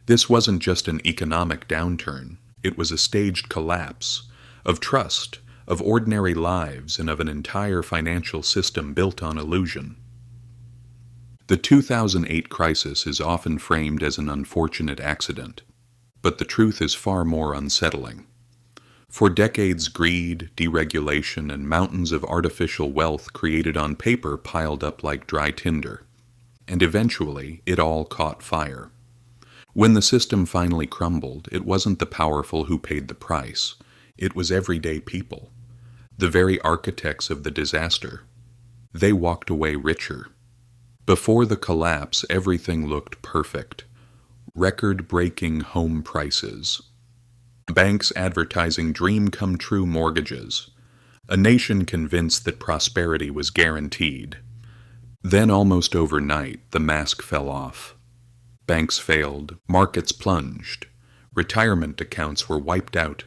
This wasn't just an economic downturn, it was a staged collapse of trust, of ordinary lives, and of an entire financial system built on illusion. The 2008 crisis is often framed as an unfortunate accident, but the truth is far more unsettling. For decades, greed, deregulation, and mountains of artificial wealth created on paper piled up like dry tinder, and eventually it all caught fire. When the system finally crumbled, it wasn't the powerful who paid the price. It was everyday people, the very architects of the disaster. They walked away richer. Before the collapse, everything looked perfect. Record-breaking home prices, banks advertising dream-come-true mortgages, a nation convinced that prosperity was guaranteed. Then, almost overnight, the mask fell off. Banks failed, markets plunged, retirement accounts were wiped out.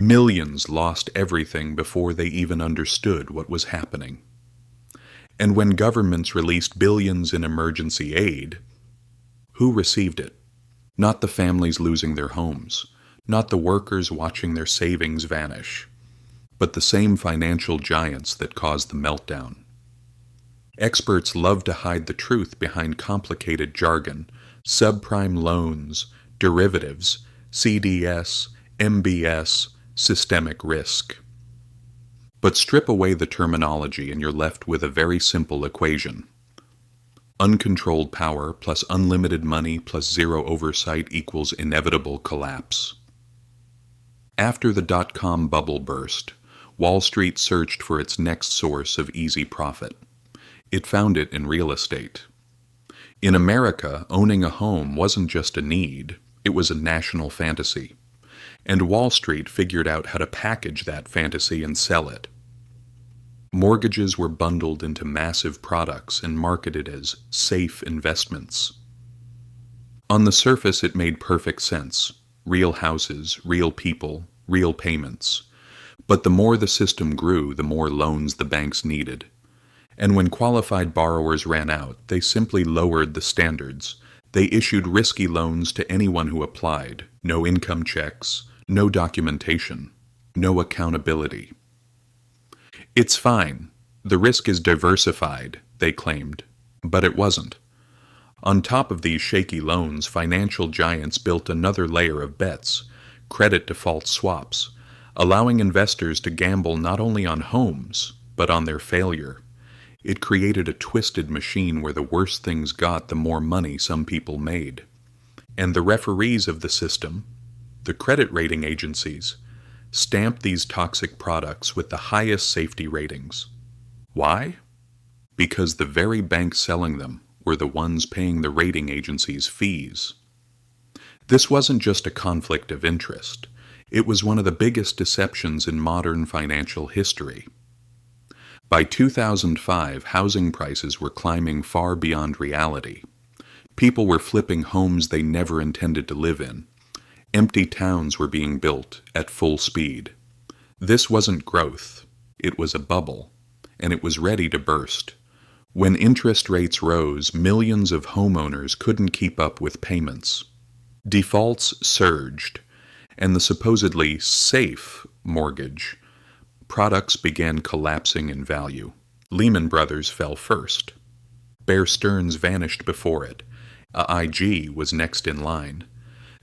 Millions lost everything before they even understood what was happening. And when governments released billions in emergency aid, who received it? Not the families losing their homes, not the workers watching their savings vanish, but the same financial giants that caused the meltdown. Experts love to hide the truth behind complicated jargon: subprime loans, derivatives, CDS, MBS, systemic risk. But strip away the terminology and you're left with a very simple equation. Uncontrolled power plus unlimited money plus zero oversight equals inevitable collapse. After the dot-com bubble burst, Wall Street searched for its next source of easy profit. It found it in real estate. In America, owning a home wasn't just a need, it was a national fantasy. And Wall Street figured out how to package that fantasy and sell it. Mortgages were bundled into massive products and marketed as safe investments. On the surface, it made perfect sense. Real houses, real people, real payments. But the more the system grew, the more loans the banks needed. And when qualified borrowers ran out, they simply lowered the standards. They issued risky loans to anyone who applied. No income checks, no documentation, no accountability. It's fine. The risk is diversified, they claimed. But it wasn't. On top of these shaky loans, financial giants built another layer of bets, credit default swaps, allowing investors to gamble not only on homes, but on their failure. It created a twisted machine where the worse things got, the more money some people made. And the referees of the system, the credit rating agencies, stamped these toxic products with the highest safety ratings. Why? Because the very banks selling them were the ones paying the rating agencies' fees. This wasn't just a conflict of interest. It was one of the biggest deceptions in modern financial history. By 2005, housing prices were climbing far beyond reality. People were flipping homes they never intended to live in. Empty towns were being built at full speed. This wasn't growth. It was a bubble, and it was ready to burst. When interest rates rose, millions of homeowners couldn't keep up with payments. Defaults surged, and the supposedly safe mortgage products began collapsing in value. Lehman Brothers fell first. Bear Stearns vanished before it. AIG was next in line.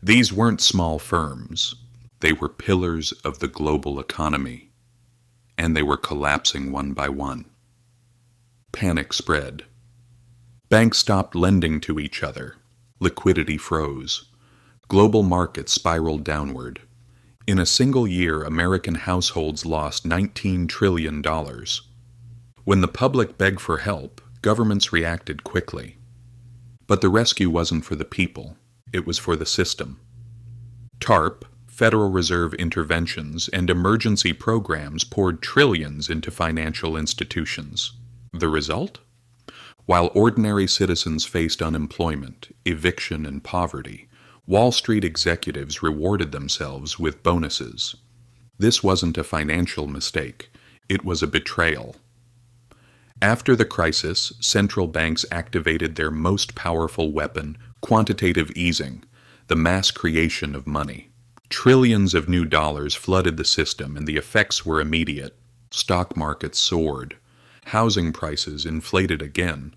These weren't small firms. They were pillars of the global economy, and they were collapsing one by one. Panic spread. Banks stopped lending to each other. Liquidity froze. Global markets spiraled downward. In a single year, American households lost $19 trillion. When the public begged for help, governments reacted quickly. But the rescue wasn't for the people. It was for the system. TARP, Federal Reserve interventions, and emergency programs poured trillions into financial institutions. The result? While ordinary citizens faced unemployment, eviction, and poverty, Wall Street executives rewarded themselves with bonuses. This wasn't a financial mistake. It was a betrayal. After the crisis, central banks activated their most powerful weapon, quantitative easing. the mass creation of money. Trillions of new dollars flooded the system, and the effects were immediate. Stock markets soared. Housing prices inflated again.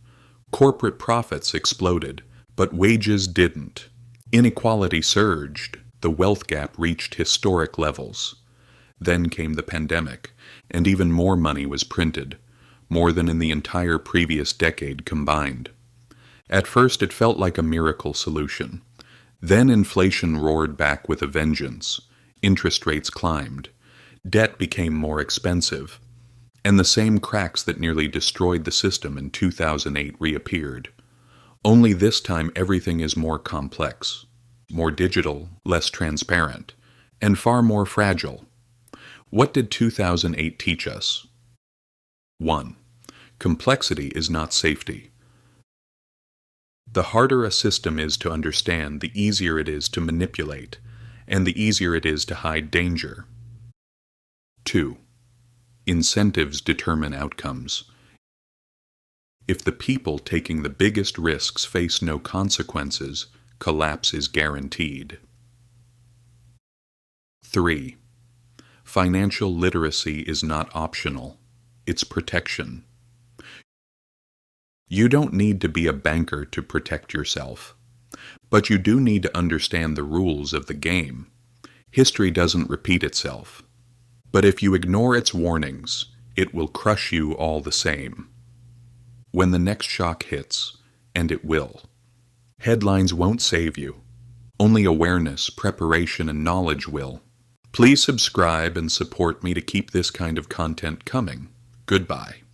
Corporate profits exploded, but wages didn't. Inequality surged. The wealth gap reached historic levels. Then came the pandemic, and even more money was printed, more than in the entire previous decade combined. At first it felt like a miracle solution. Then inflation roared back with a vengeance. Interest rates climbed. Debt became more expensive. And the same cracks that nearly destroyed the system in 2008 reappeared. Only this time everything is more complex, more digital, less transparent, and far more fragile. What did 2008 teach us? 1. Complexity is not safety. The harder a system is to understand, the easier it is to manipulate, and the easier it is to hide danger. 2. Incentives determine outcomes. If the people taking the biggest risks face no consequences, collapse is guaranteed. 3. Financial literacy is not optional. It's protection. You don't need to be a banker to protect yourself. But you do need to understand the rules of the game. History doesn't repeat itself. But if you ignore its warnings, it will crush you all the same. When the next shock hits, and it will, headlines won't save you. Only awareness, preparation, and knowledge will. Please subscribe and support me to keep this kind of content coming. Goodbye.